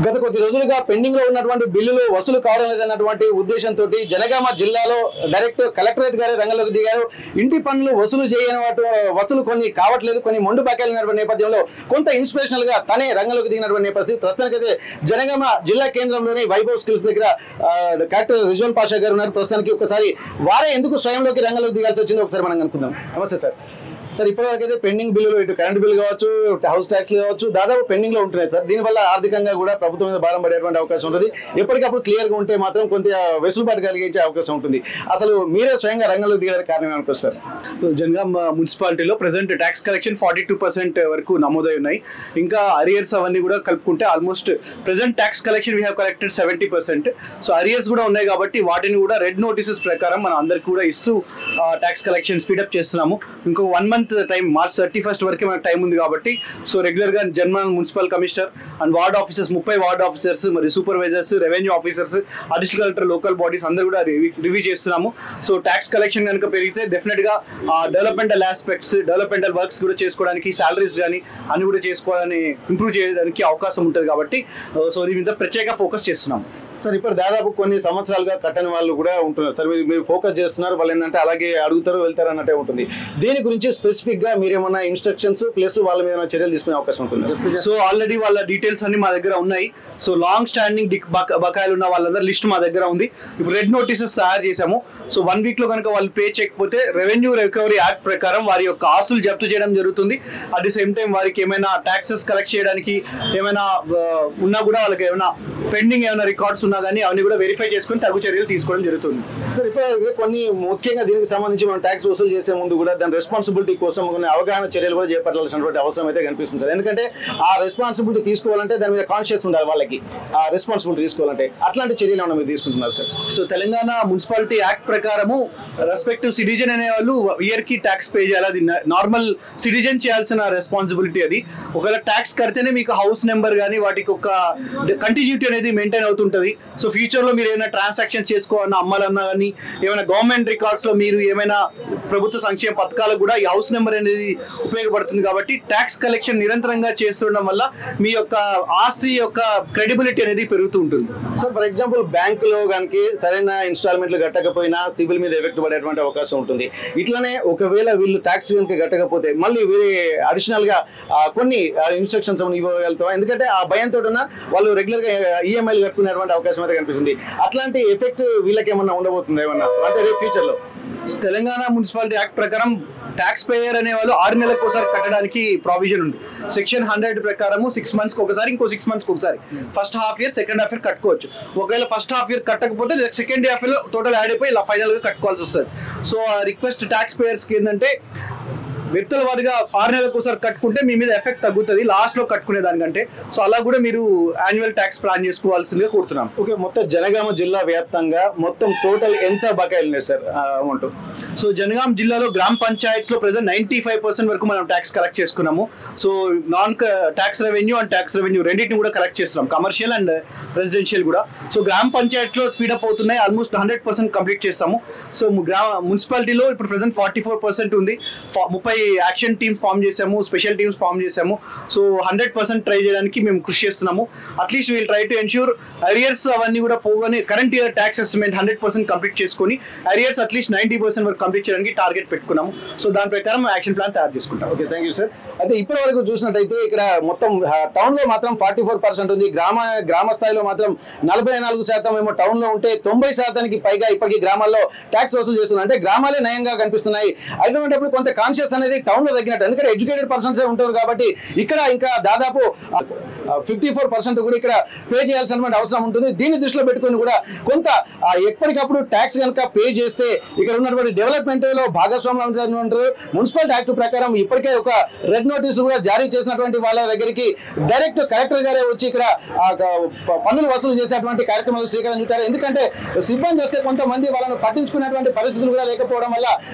గత కొద్ది రోజులుగా పెండింగ్ లో ఉన్నటువంటి బిల్లులు వసూలు కావడం లేదన్నటువంటి ఉద్దేశంతో జనగామ జిల్లాలో డైరెక్ట్ కలెక్టరేట్ గారి రంగంలోకి దిగారు. ఇంటి పన్నులు వసూలు చేయని వసూలు కొన్ని కావట్లేదు, కొన్ని మొండు బాకాయలు ఉన్నటువంటి నేపథ్యంలో కొంత ఇన్స్పిరేషనల్ గా తనే రంగంలోకి దిగినటువంటి నేపథ్యం. ప్రస్తుతానికైతే జనగామ జిల్లా కేంద్రంలోని వైభవ్ స్కిల్స్ దగ్గర కలెక్టర్ రిజ్వాన్ పాషా గారు ఉన్నారు. ప్రస్తుతానికి ఒకసారి వారే ఎందుకు స్వయంలోకి రంగంలోకి దిగాల్సి వచ్చిందో ఒకసారి మనం అనుకుందాం. నమస్తే సార్. సార్, ఇప్పటివరకు అయితే పెండింగ్ బిల్లులు, ఇటు కరెంట్ బిల్లు కావచ్చు, హౌస్ ట్యాక్స్ కావచ్చు, దాదాపు పెండింగ్ లో ఉంటున్నాయి సార్. దీనివల్ల ఆర్థికంగా కూడా ప్రభుత్వం మీద భారం పడేటువంటి అవకాశం ఉంటుంది. ఎప్పటికప్పుడు క్లియర్ గా ఉంటే మాత్రం కొంత వెసులుబాటు కలిగించే అవకాశం ఉంటుంది. అసలు మీరే స్వయంగా రంగంలో దిగడానికి కారణం ఏమనుకోవచ్చు సార్? జనగామ మున్సిపాలిటీలో ప్రెసెంట్ ట్యాక్స్ కలెక్షన్ 42% వరకు నమోదై ఉన్నాయి. ఇంకా అరియర్స్ అవన్నీ కూడా కలుపుకుంటే almost present tax collection we have collected 70%. So arrears కూడా ఉన్నాయి కాబట్టి వాటిని కూడా రెడ్ నోటీసెస్ ప్రకారం మనం అందరికి కూడా ఇస్తూ ట్యాక్స్ కలెక్షన్ స్పీడప్ చేస్తున్నాము. ఇంకో 1 month టైం, March 31st వరకే మనకు టైం ఉంది కాబట్టి సో రెగ్యులర్ గా Janagama municipal commissioner and ward officers 30 ward officers మరియు supervisors, revenue officers, additional collector, local bodies అందరూ కూడా రివ్యూ చేస్తున్నాము. సో ట్యాక్స్ కలెక్షన్ కనుక పెరిగితే డెఫినెట్ గా డెవలప్మెంటల్ ఆస్పెక్ట్స్, డెవలప్మెంటల్ వర్క్స్ కూడా చేసుకోవడానికి, సాలరీస్ కానీ అన్ని కూడా చేసుకోవడానికి, ఇంప్రూవ్ చేయడానికి అవకాశం ఉంటుంది కాబట్టి సో దీని మీద ప్రత్యేక ఫోకస్ చేస్తున్నాము. సార్, ఇప్పుడు దాదాపు కొన్ని సంవత్సరాలుగా కట్టని వాళ్ళు కూడా ఉంటున్నారు సార్. మీరు ఫోకస్ చేస్తున్నారు, వాళ్ళు ఏంటంటే అలాగే అడుగుతారు, వెళ్తారు అన్నట్టే ఉంటుంది. దీని గురించి స్పెసిఫిక్ గా మీరు ఏమన్నా ఇన్స్ట్రక్షన్స్ ప్లస్ వాళ్ళ మీద చర్యలు తీసుకునే అవకాశం ఉంటుంది? సో ఆల్రెడీ వాళ్ళ డీటెయిల్స్ అన్ని మా దగ్గర ఉన్నాయి. సో లాంగ్ స్టాండింగ్ బకాయిలు ఉన్న వాళ్ళందరూ లిస్ట్ మా దగ్గర ఉంది. ఇప్పుడు రెడ్ నోటీసెస్ తయారు చేశాము. సో 1 week లో కనుక వాళ్ళు పే చేయకపోతే రెవెన్యూ రికవరీ యాక్ట్ ప్రకారం వారి యొక్క ఆస్తులు జప్తు చేయడం జరుగుతుంది. అట్ ది సేమ్ టైం వారికి ఏమైనా ట్యాక్సెస్ కలెక్ట్ చేయడానికి ఏమైనా ఉన్నా కూడా, వాళ్ళకి ఏమైనా పెండింగ్ ఏమైనా రికార్డ్స్ ఉన్నా కానీ అవన్నీ కూడా వెరిఫై చేసుకుని తగు చర్యలు తీసుకోవడం జరుగుతుంది. సార్, ఇప్పుడు కొన్ని ముఖ్యంగా దీనికి సంబంధించి మనం ట్యాక్స్ వసూలు చేసే ముందు కూడా దాని రెస్పాన్సిబిలిటీ కోసం కొన్ని అవగాహన చర్యలు కూడా చేపట్టాల్సినటువంటి అవసరం అయితే కనిపిస్తుంది సార్. ఎందుకంటే ఆ రెస్పాన్సిబిలిటీ తీసుకోవాలంటే దాని మీద కాన్షియస్ ఉండాలి వాళ్ళకి. ఆ రెస్పాన్సిబిలిటీ తీసుకోవాలంటే అట్లాంటి చర్యలు ఏమైనా మీరు తీసుకుంటున్నారు sir? So Telangana municipality act ప్రకారము రెస్పెక్టివ్ సిటిజన్ అనే వాళ్ళు ఇయర్ కి ట్యాక్స్ పే చేయాలి. అది నార్మల్ సిటిజన్ చేయాల్సిన రెస్పాన్సిబిలిటీ. అది ఒకవేళ ట్యాక్స్ కడితేనే మీకు హౌస్ నెంబర్ కానీ వాటికి ఒక కంటిన్యూటీ అనేది మెయింటైన్ అవుతుంటది. సో ఫ్యూచర్ లో మీరు ఏమైనా ట్రాన్సాక్షన్ చేసుకోవాలన్నా, అమ్మాలన్నా కానీ, ఏమైనా గవర్నమెంట్ రికార్డ్స్ లో మీరు ఏమైనా ప్రభుత్వ సంక్షేమ పథకాలకు కూడా ఈ హౌస్ నెంబర్ అనేది ఉపయోగపడుతుంది. కాబట్టి ట్యాక్స్ కలెక్షన్ నిరంతరంగా చేస్తుండడం వల్ల మీ యొక్క ఆస్తి యొక్క క్రెడిబిలిటీ అనేది పెరుగుతూ ఉంటుంది. సార్, ఫర్ ఎగ్జాంపుల్ బ్యాంకులో కనుక సరైన ఇన్స్టాల్మెంట్లు కట్టకపోయినా సిబిల్ మీద ఎఫెక్ట్ పడేటువంటి అవకాశం ఉంటుంది. ఇట్లానే ఒకవేళ వీళ్ళు ట్యాక్స్ కనుక కట్టకపోతే మళ్ళీ వీరి అడిషనల్ గా కొన్ని ఇన్స్ట్రక్షన్స్ ఇవ్వగలుగుతాం. ఎందుకంటే ఆ భయంతో వాళ్ళు రెగ్యులర్ గా ఈఎంఐలు కట్టుకునేటువంటి అవకాశం అయితే కనిపిస్తుంది. అట్లాంటి ఎఫెక్ట్ వీళ్ళకి ఏమన్నా ఉండబోతుంది ఏమన్నా అంటే రేపు ఫ్యూచర్ లో? తెలంగాణ మున్సిపాలిటీ యాక్ట్ ప్రకారం ట్యాక్స్ పేయర్ అనే వాళ్ళు 6 నెలలకు ఒకసారి కట్టడానికి ప్రావిజన్ ఉంది. సెక్షన్ 100 ప్రకారము 6 months ఒకసారి, ఇంకో 6 months ఒకసారి, first half year, second half year కట్టుకోవచ్చు. ఒకవేళ ఫస్ట్ హాఫ్ ఇయర్ కట్టకపోతే second half year total add అయిపోయి ఇలా ఫైనల్ గా కట్టుకోవాల్సి వస్తుంది. సో ఆ రిక్వెస్ట్ ట్యాక్స్ పేయర్స్ కి ఏంటంటే వ్యక్తుల వారిగా 6 నెలలకు ఒకసారి కట్టుకుంటే మీ మీద ఎఫెక్ట్ తగ్గుతుంది లాస్ట్ లో కట్టుకునే దానికంటే. సో అలా కూడా మీరు యాన్యువల్ ట్యాక్స్ ప్లాన్ చేసుకోవాల్సిందిగా కోరుతున్నాం. ఓకే, మొత్తం జనగామ జిల్లా వ్యాప్తంగా మొత్తం టోటల్ ఎంత బకాయిలు ఉన్నాయి సార్ అమౌంట్? సో జనగామ జిల్లాలో గ్రామ పంచాయత్స్ లో ప్రెసెంట్ 95% వరకు మనం ట్యాక్స్ కలెక్ట్ చేసుకున్నాము. So non tax revenue and tax revenue రెండింటిని కూడా కలెక్ట్ చేస్తున్నాం, కమర్షియల్ అండ్ రెసిడెన్షియల్ కూడా. సో గ్రామ పంచాయత్ లో స్పీడప్ అవుతున్నాయి, ఆల్మోస్ట్ 100% కంప్లీట్ చేస్తాము. సో మున్సిపాలిటీలో ఇప్పుడు ప్రెసెంట్ 44% ఉంది. 30 యాక్షన్ టీమ్స్ ఫామ్ చేసాము, స్పెషల్ టీమ్స్ ఫామ్ చేసాము. సో 100% ట్రై చేయడానికి మేము కృషి చేస్తున్నాము. At least we'll try to ensure arrears అవన్నీ కూడా పోగానే current year tax estimate 100% complete చేసుకుని అరియర్స్ అట్లీస్ట్ 90% వరకు కంప్లీట్ చేయడానికి టార్గెట్ పెట్టుకున్నాము. సో దాని ప్రకారం యాక్షన్ ప్లాన్ తయారు చేసుకుంటాం. Okay, thank you sir. అయితే ఇప్పటి వరకు చూసినట్టయితే ఇక్కడ మొత్తం టౌన్ లో మాత్రం 44% ఉంది. గ్రామ స్థాయిలో మాత్రం 44% ఏమో టౌన్ లో ఉంటే 90% పైగా ఇప్పటికీ గ్రామాల్లో ట్యాక్స్ వసూలు చేస్తున్నారు. అంటే గ్రామాలే నయంగా కనిపిస్తున్నాయి. అటువంటిప్పుడు కొంత కాన్షియస్ అనేది టౌన్ లో తగ్గినట్టు, ఎందుకంటే ఎడ్యుకేటెడ్ పర్సన్స్ ఉంటారు కాబట్టి ఇక్కడ ఇంకా దాదాపు 54% కూడా ఇక్కడ పే చేయాల్సినటువంటి అవసరం ఉంటుంది. దీన్ని దృష్టిలో పెట్టుకుని కూడా కొంత ఎప్పటికప్పుడు ట్యాక్స్ కనుక పే చేస్తే ఇక్కడ ఉన్నటువంటి డెవలప్మెంట్ లో భాగస్వామ్యం ఉంటారు. మున్సిపల్ యాక్ట్ ప్రకారం ఇప్పటికే ఒక రెడ్ నోటీసులు కూడా జారీ చేసినటువంటి వాళ్ళ దగ్గరికి డైరెక్ట్ కలెక్టర్ గారే వచ్చి ఇక్కడ పన్నులు వసూలు చేసేటువంటి కార్యక్రమాలు శ్రీకారం చుట్టారు. ఎందుకంటే సిబ్బంది వస్తే కొంతమంది వాళ్ళను పట్టించుకునేటువంటి పరిస్థితులు కూడా లేకపోవడం వల్ల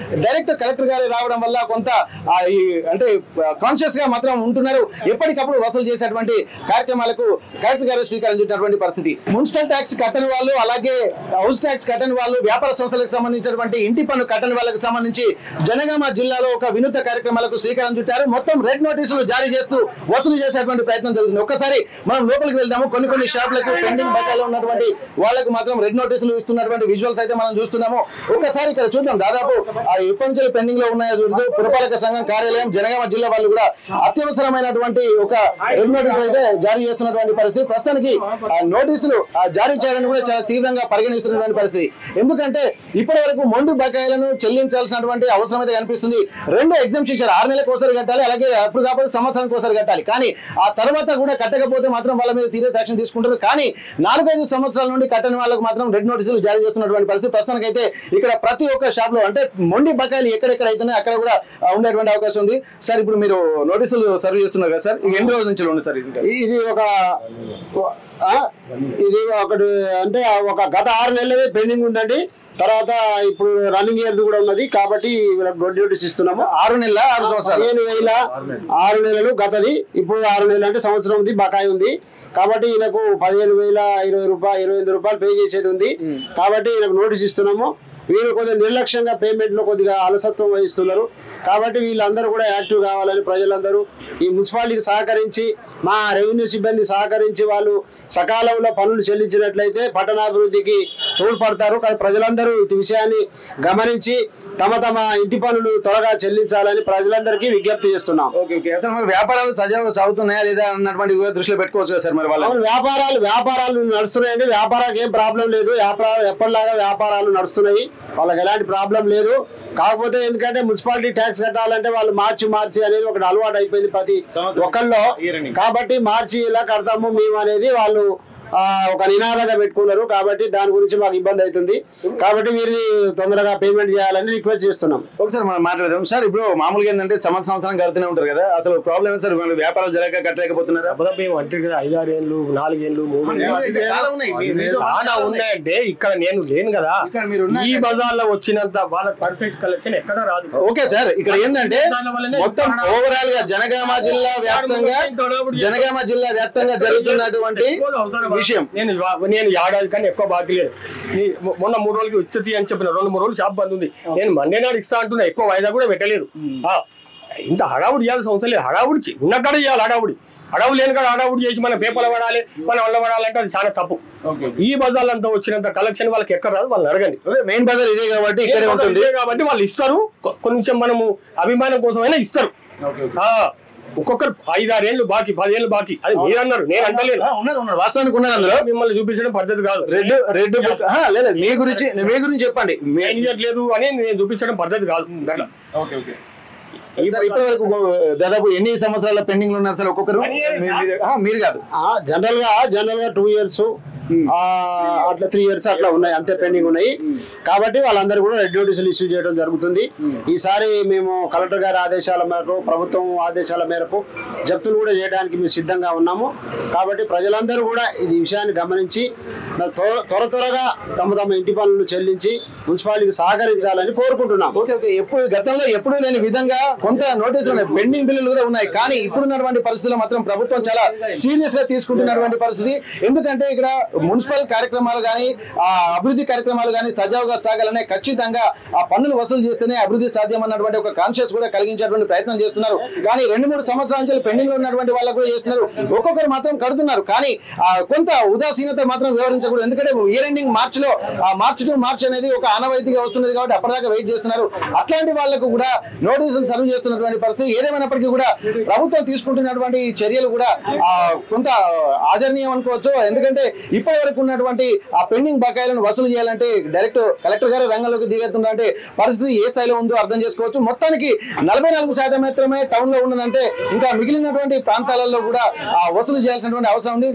డైరెక్ట్ కలెక్టర్ గారే రావడం వల్ల కొంత అంటే కాన్షియస్ గా మాత్రం ఉంటున్నారు. ఎప్పటికప్పుడు వసూలు చేసేటువంటి కార్యక్రమాలకు కలెక్టర్ గారు శ్రీకారం చుట్టినటువంటి పరిస్థితి. మున్సిపల్ ట్యాక్స్ కట్టని వాళ్ళు, అలాగే హౌస్ ట్యాక్స్ కట్టని వాళ్ళు, వ్యాపార సంస్థలకు సంబంధించినటువంటి ఇంటి పన్ను కట్టని వాళ్ళకి సంబంధించి జనగామ జిల్లాలో ఒక వినూత్న కార్యక్రమాలకు శ్రీకారం చుట్టారు. మొత్తం రెడ్ నోటీసులు జారీ చేస్తూ వసూలు చేసేటువంటి ప్రయత్నం జరుగుతుంది. ఒక్కసారి మనం లోపలికి వెళ్దాము. కొన్ని షాపులకు పెండింగ్ బకాయిలో ఉన్నటువంటి వాళ్ళకు మాత్రం రెడ్ నోటీసులు ఇస్తున్నటువంటి విజువల్స్ అయితే మనం చూస్తున్నాము. ఒకసారి ఇక్కడ చూద్దాం. దాదాపు ఎప్పటి పెండింగ్ లో ఉన్నాయో చూడదు. పురపాలక సంఘం కార్యాలయం జనగామ జిల్లా వాళ్ళు కూడా అత్యవసరమైనటువంటి ఒక రెడ్ నోటీసులు అయితే జారీ చేస్తున్నటువంటి పరిస్థితి. ప్రస్తుతానికి నోటీసులు జారీ చేయడానికి కూడా చాలా తీవ్రంగా పరిగణిస్తున్నటువంటి పరిస్థితి. ఎందుకంటే ఇప్పటి వరకు మొండి బకాయిలను చెల్లించాల్సినటువంటి అవసరం అయితే కనిపిస్తుంది. 2 ఎగ్జామ్స్ ఇచ్చారు. 6 నెలలకు ఒకసారి కట్టాలి, అలాగే అప్పుడు కాకపోతే సంవత్సరానికి ఒకసారి కట్టాలి. కానీ ఆ తర్వాత కూడా కట్టకపోతే మాత్రం వాళ్ళ మీద సీరియస్ యాక్షన్ తీసుకుంటారు. కానీ 4-5 సంవత్సరాల నుండి కట్టని వాళ్ళకు మాత్రం రెడ్ నోటీసులు జారీ చేస్తున్నటువంటి పరిస్థితి. ప్రస్తుతానికి అయితే ఇక్కడ ప్రతి ఒక్క షాప్ లో అంటే మొండి బకాయిలు ఎక్కడెక్కడ అవుతున్నాయి అక్కడ కూడా ఉండేటువంటి అవకాశం ఉంది. సార్ ఇప్పుడు మీరు నోటీసులు సర్వ్ చేస్తున్నారు కదా సార్, ఎన్ని రోజుల నుంచి ఉంది సార్? ఇది ఒకటి అంటే ఒక గత 6 నెలలే పెండింగ్ ఉందండి. తర్వాత ఇప్పుడు రన్నింగ్ ఇయర్ కూడా ఉన్నది కాబట్టి రెడ్ నోటీస్ ఇస్తున్నాము. 6 నెలల 6 సంవత్సరాలు 6 నెలలు గతది, ఇప్పుడు 6 నెలలు అంటే సంవత్సరం బకాయి ఉంది. కాబట్టి ఈయనకు 15,020 రూపాయలు 28 రూపాయలు పే చేసేది ఉంది. కాబట్టి ఈయనకు నోటీస్ ఇస్తున్నాము. వీళ్ళు కొద్దిగా నిర్లక్ష్యంగా పేమెంట్ లో కొద్దిగా అలసత్వం వహిస్తున్నారు. కాబట్టి వీళ్ళందరూ కూడా యాక్టివ్ కావాలని ప్రజలందరూ ఈ మున్సిపాలిటీకి సహకరించి, మా రెవెన్యూ సిబ్బంది సహకరించి వాళ్ళు సకాలంలో పనులు చెల్లించినట్లయితే పట్టణాభివృద్ధికి తోడ్పడతారు. కానీ ప్రజలందరూ ఈ విషయాన్ని గమనించి తమ ఇంటి పనులు త్వరగా చెల్లించాలని ప్రజలందరికీ విజ్ఞప్తి చేస్తున్నాం. వ్యాపారాలు సజావుగా సాగుతున్నాయా లేదా అన్నటువంటి దృష్టిలో పెట్టుకోవచ్చు కదా సార్? మరి వాళ్ళ వ్యాపారాలు నడుస్తున్నాయండి. వ్యాపారానికి ఏం ప్రాబ్లం లేదు. ఎప్పటిలాగా వ్యాపారాలు నడుస్తున్నాయి. వాళ్ళకి ఎలాంటి ప్రాబ్లం లేదు. కాకపోతే ఎందుకంటే మున్సిపాలిటీ ట్యాక్స్ కట్టాలంటే వాళ్ళు మార్చి అనేది ఒకటి అలవాటు అయిపోయింది ప్రతి ఒక్కళ్ళలో. కాబట్టి మార్చి ఇలా కడతాము మేము అనేది వాళ్ళు ఒక నినాదంగా పెట్టుకున్నారు. కాబట్టి దాని గురించి మాకు ఇబ్బంది అవుతుంది. కాబట్టి వీరిని తొందరగా పేమెంట్ చేయాలని రిక్వెస్ట్ చేస్తున్నాం. ఒకసారి మనం మాట్లాడదాం సార్. ఇప్పుడు మామూలుగా ఏంటంటే సంవత్సరం కడుతూనే ఉంటారు కదా, అసలు ప్రాబ్లం సార్ వ్యాపారాలు జరగక కట్టలేకపోతున్నారు? 5-6 ఏళ్ళు 4 ఏళ్ళు 3 చాలా ఉన్నాయంటే ఇక్కడ నేను లేను కదా. ఈ బజార్లో వచ్చినంత వాళ్ళ పర్ఫెక్ట్ కలెక్షన్ ఎక్కడ రాదు. ఓకే సార్, ఇక్కడ ఏంటంటే మొత్తం ఓవరాల్ గా జనగామ జిల్లా వ్యాప్తంగా జరుగుతున్నటువంటి విషయం. నేను ఏడాది కానీ ఎక్కువ బాకీ లేదు. మొన్న 3 రోజులకి ఉచిత అని చెప్పిన 2-3 రోజులు షాప్ బంద్ ఉంది. నేను మండే నాడు ఇస్తా అంటున్నా. ఎక్కువ వాయిదా కూడా పెట్టలేదు. ఇంత హడావుడి చేయాల్సిన అవసరం లేదు. హడావుడి ఉన్నక్కడ చేయాలి. హడావుడు లేని కాడ హడావుడి చేసి మన పేపర్లు పడాలి, మన వల్ల పడాలంటే అది చాలా తప్పు. ఈ బజార్లు అంతా వచ్చినంత కలెక్షన్ వాళ్ళకి ఎక్కడ రాదు. వాళ్ళని అడగండి. మెయిన్ బజార్ ఇదే కాబట్టి ఇక్కడే ఉంటుంది కాబట్టి వాళ్ళు ఇస్తారు. కొంచెం మనము అభిమానం కోసమైనా ఇస్తారు. ఒక్కొక్కరు 5-6 ఏళ్ళు బాకీ 10 ఏళ్ళు బాకీ. అది మీరు అన్నారు, నేను అంటలేను. వాస్తవానికి ఉన్నారు అందులో. మిమ్మల్ని చూపించడం పద్ధతి కాదు. రెడ్ లేదు మీ గురించి చెప్పండి. లేదు అని నేను చూపించడం పద్ధతి కాదు. ఇప్పటి వరకు దాదాపు ఎన్ని సంవత్సరాల పెండింగ్ లో ఉన్నారు సార్ ఒక్కొక్కరు? మీరు కాదు, జనరల్ గా 2 ఇయర్స్ అట్లా 3 ఇయర్స్ అట్లా ఉన్నాయి, అంతే పెండింగ్ ఉన్నాయి. కాబట్టి వాళ్ళందరూ కూడా రెడ్ నోటీసులు ఇష్యూ చేయడం జరుగుతుంది. ఈసారి మేము కలెక్టర్ గారి ఆదేశాల మేరకు, ప్రభుత్వం ఆదేశాల మేరకు జప్తులు కూడా చేయడానికి మేము సిద్ధంగా ఉన్నాము. కాబట్టి ప్రజలందరూ కూడా ఈ విషయాన్ని గమనించి త్వరగా తమ ఇంటి పనులను చెల్లించి మున్సిపాలిటీకి సహకరించాలని కోరుకుంటున్నాం. గతంలో ఎప్పుడు లేని విధంగా కొంత నోటీసులు ఉన్నాయి, పెండింగ్ బిల్లులు కూడా ఉన్నాయి. కానీ ఇప్పుడున్నటువంటి పరిస్థితుల్లో మాత్రం ప్రభుత్వం చాలా సీరియస్ గా తీసుకుంటున్నటువంటి పరిస్థితి. ఎందుకంటే ఇక్కడ మున్సిపల్ కార్యక్రమాలు కానీ అభివృద్ధి కార్యక్రమాలు కానీ సజావుగా సాగాలనే ఖచ్చితంగా ఆ పన్నులు వసూలు చేస్తేనే అభివృద్ధి సాధ్యం అన్నటువంటి ఒక కాన్షియస్ కూడా కలిగించేటువంటి ప్రయత్నం చేస్తున్నారు. కానీ 2-3 సంవత్సరాల నుంచి పెండింగ్ లో ఉన్నటువంటి వాళ్ళకు కూడా చేస్తున్నారు. ఒక్కొక్కరు మాత్రం కడుతున్నారు. కానీ కొంత ఉదాసీనత మాత్రం వివరించకూడదు. ఎందుకంటే year ending March to March అనేది ఒక ఆనవాయితీగా వస్తున్నది కాబట్టి అప్పటిదాకా వెయిట్ చేస్తున్నారు. అట్లాంటి వాళ్ళకు కూడా నోటీసులు సర్వ్ చేస్తున్నటువంటి పరిస్థితి. ఏదేమైనప్పటికీ కూడా ప్రభుత్వం తీసుకుంటున్నటువంటి చర్యలు కూడా కొంత ఆచరణీయం అనుకోవచ్చు. ఎందుకంటే ఇప్పటి వరకు ఉన్నటువంటి ఆ పెండింగ్ బకాయిలను వసూలు చేయాలంటే డైరెక్ట్ కలెక్టర్ గారు రంగంలోకి దిగుతుందంటే పరిస్థితి ఏ స్థాయిలో ఉందో అర్థం చేసుకోవచ్చు. మొత్తానికి 44% మాత్రమే టౌన్ లో ఉన్నదంటే ఇంకా మిగిలినటువంటి ప్రాంతాలలో కూడా వసూలు చేయాల్సినటువంటి అవసరం ఉంది.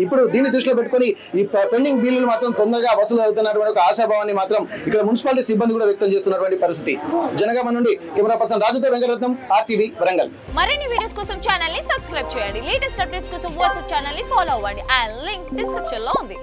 ఇప్పుడు దీన్ని దృష్టిలో పెట్టుకుని ఈ పెండింగ్ బిల్లులు మాత్రం తొందరగా వసూలు అవుతున్నటువంటి ఒక ఆశాభావాన్ని మాత్రం ఇక్కడ మున్సిపాలిటీ సిబ్బంది కూడా వ్యక్తం చేస్తున్నటువంటి పరిస్థితి. జనగామ నుండి కెమెరా పర్సన్ రాజుతో వెంకటరత్నం, RTV వరంగల్. మరిన్ని వీడియోస్ కోసం ఛానల్ ని సబ్స్క్రైబ్ చేయండి. లేటెస్ట్ అప్డేట్స్ కోసం వాట్సాప్ ఛానల్ ని ఫాలో అవ్వండి. ఆ లింక్ డిస్క్రిప్షన్ లో ఉంది.